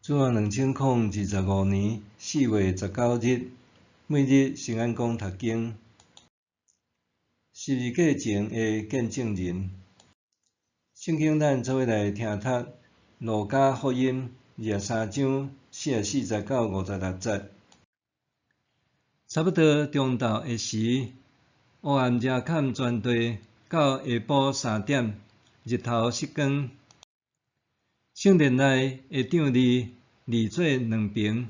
主元2025年4月19日，每日圣安宫读经。十字架前的见证人，圣经咱做伙来听读路加福音23章44到56节。差不多中昼的时，黑暗遮坎全地，到下晡3点，日头熄光。圣殿内的长吏二做两边，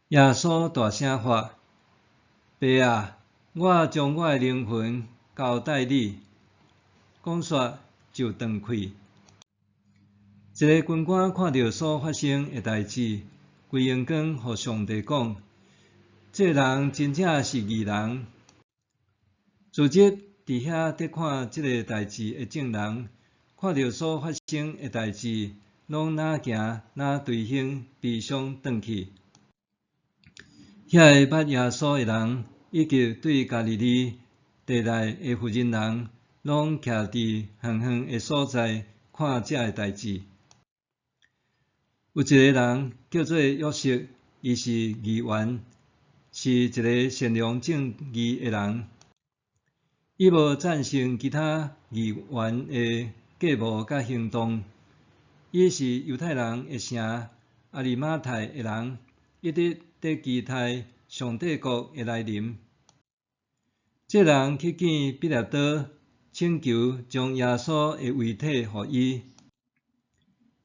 耶稣大声发：爸啊，我将我的灵魂交代你。讲煞就断气。一个军官看到所发生的代志，规英光互上帝讲：这人真正是义人。主席伫遐伫看这个代志的证人，看到所发生的代志，拢哪行哪随行，悲伤转去。遐个捌耶稣的人，以及对加利利地内的妇人人，拢徛伫远远的所在看这个代志。有一个人叫做约瑟，伊是议员，是一个善良正义的人。伊无赞成其他议员的计谋甲行动。伊是犹太人的城阿里马太的人，一直伫期待上帝国的来临。这人去见彼拉多，请求将耶稣的遗体予伊。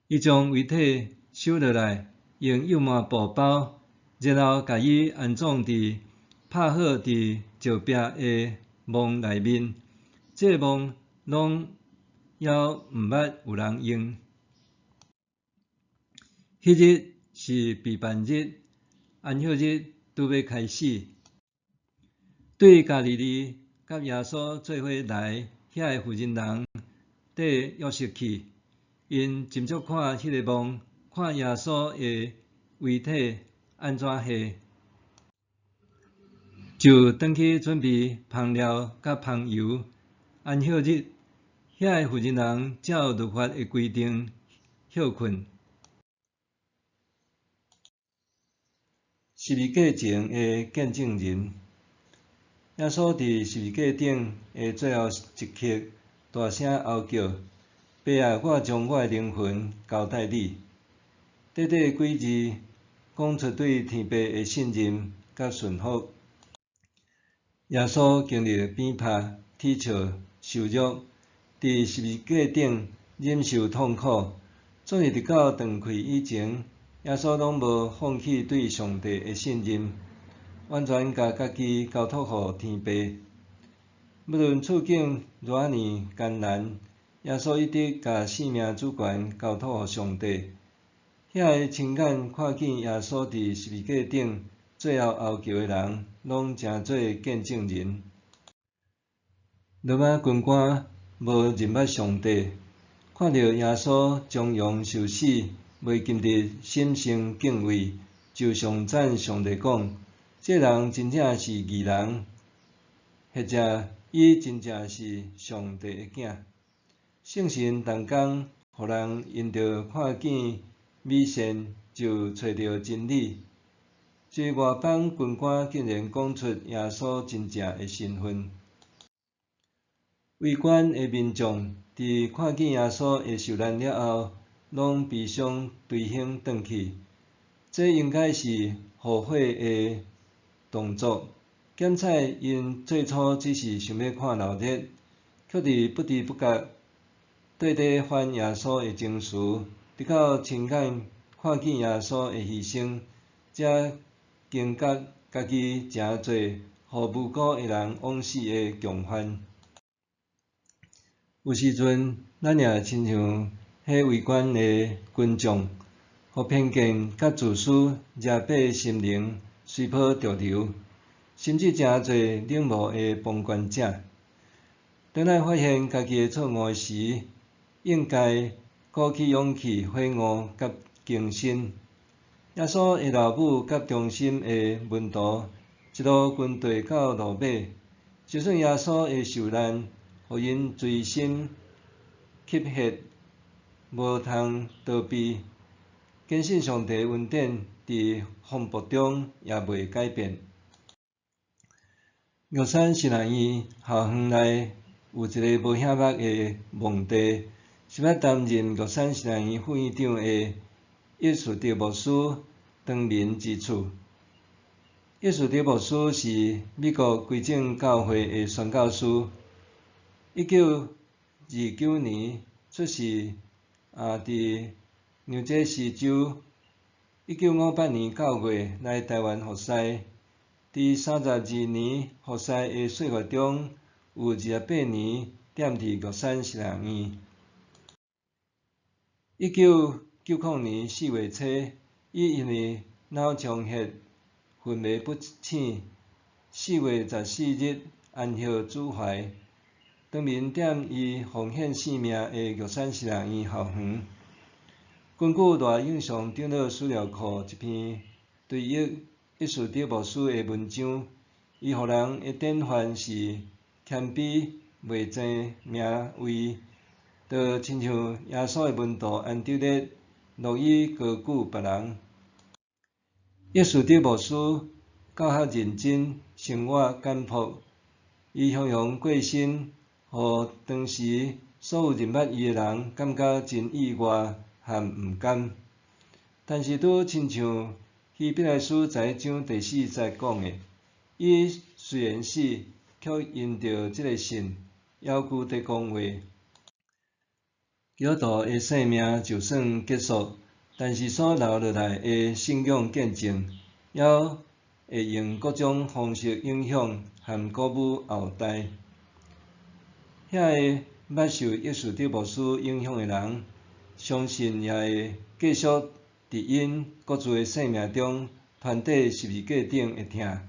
伊将遗体收落来，用油麻布包，然后甲伊安葬伫拍好伫石壁的墓内面。这墓拢还毋捌有人用。迄日是避难日，安息日拄要开始。对加利利甲耶稣做伙来遐个妇人人，缀约瑟去，因斟酌看迄个墓，看耶稣的遗体安怎下，就转去准备香料甲香油。安息日，遐个妇人人照律法的规定休困。十字架前的见证人，耶稣伫十字架顶的最后一刻，大声吼叫：爸啊，我将我的灵魂交代你。短短几字，讲出对天父的信任甲顺服。耶稣经历鞭拍、踢笑、受辱，伫十字架顶忍受痛苦，昨日直到断气以前，耶稣拢无放弃对上帝的信任，完全甲家己交托予天父。无论处境偌尔艰难，耶稣一直甲性命主权交托予上帝。遐个亲眼看见耶稣伫十字架顶最后吼叫的人，拢诚做见证人。罗马军官无认捌上帝，看到耶稣将阳受死，袂禁得心生敬畏，就上赞上帝讲：这人真正是义人，或者伊真正是上帝的囝。圣神逐工互人因着看见美善，就找到真理。这外邦军官竟然讲出耶稣真正的身份。围观的民众伫看见耶稣的受难了后，拢悲伤随行转去。这应该是后悔的动作。检采因最初只是想要看闹热，却伫不知不觉短翻耶稣的情事，直到亲眼看见耶稣的牺牲，才惊觉家己诚侪互无辜的人枉死的共犯。有时阵，咱也亲像迄围观的群众，互偏见甲自私惹迫心灵随波逐流，甚至诚侪冷漠的旁观者。当咱发现家己的错误时，应该鼓起勇气悔悟甲更新。耶稣的老母甲忠心的门徒一路跟随到路尾，就算耶稣的受难，互因锥心泣血，无通逃避，坚信上帝恩典伫风暴中也袂改变。玉山实验院校园内有一个无遐捌的墓地，是捌担任玉山实验院副院长的叶树德牧师长眠之处。叶树德牧师是美国归正教会的宣教师，1929年出世，伫纽泽西州。1958年9月来台湾服侍，伫32年服侍的岁月中，有28年踮伫玉山实验院。1990年4月初，伊因为脑充血、昏迷不醒，4月14日安息主怀，长眠踮伊奉献性命的玉山实验院校园。根据大印象长老资料库一篇对叶树德牧师的文章，伊予人的典范是谦卑、袂争名位，就亲像耶稣的门徒安丢勒，乐意高举别人。叶树德牧师教学认真，生活简朴，伊常常过身，互当时所有认捌伊的人感觉真意外和毋甘。但是拄亲像希伯来书11章第4节讲的，伊虽然死，却因着即个信，犹豫伫讲话。基督徒的生命就算结束，但是所留落来的信仰见证，还会用各种方式影响和鼓舞后代。遐个捌受叶树德牧师影响的人，相信也会继续伫因各自的生命中传递十字架顶的疼，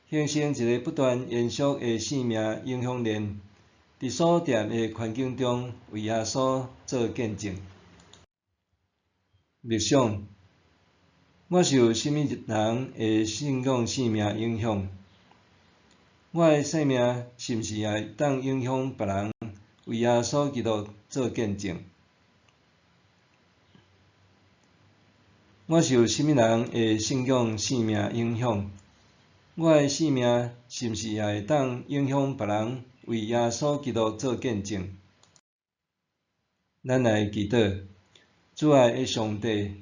形成一个不断延续的生命影响链，伫所踮的环境中为耶稣做见证。默想：我受甚物人的信仰生命影响？我的生命是毋是也会当影响别人，为耶稣基督做见证？我受甚物人的信仰生命影响？我的生命是毋是也会当影响别人，为耶稣基督做见证？咱来祈祷，主爱的上帝，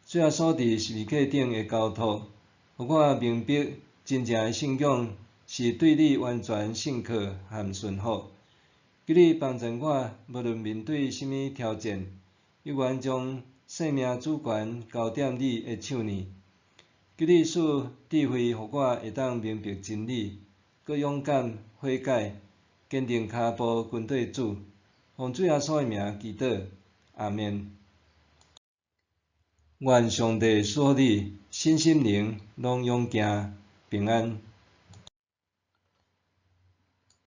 主耶稣伫十字架顶的交托，互我明白真正的信仰是对你完全信靠和顺服。求你帮助我，无论面对甚物挑战，犹原将生命主权交踮你的手里。求你使智慧，互我会当明白真理，佮勇敢悔改，坚定骹步跟对主。奉主耶稣的名祈祷，阿们。愿上帝赐予你身心灵拢勇健平安。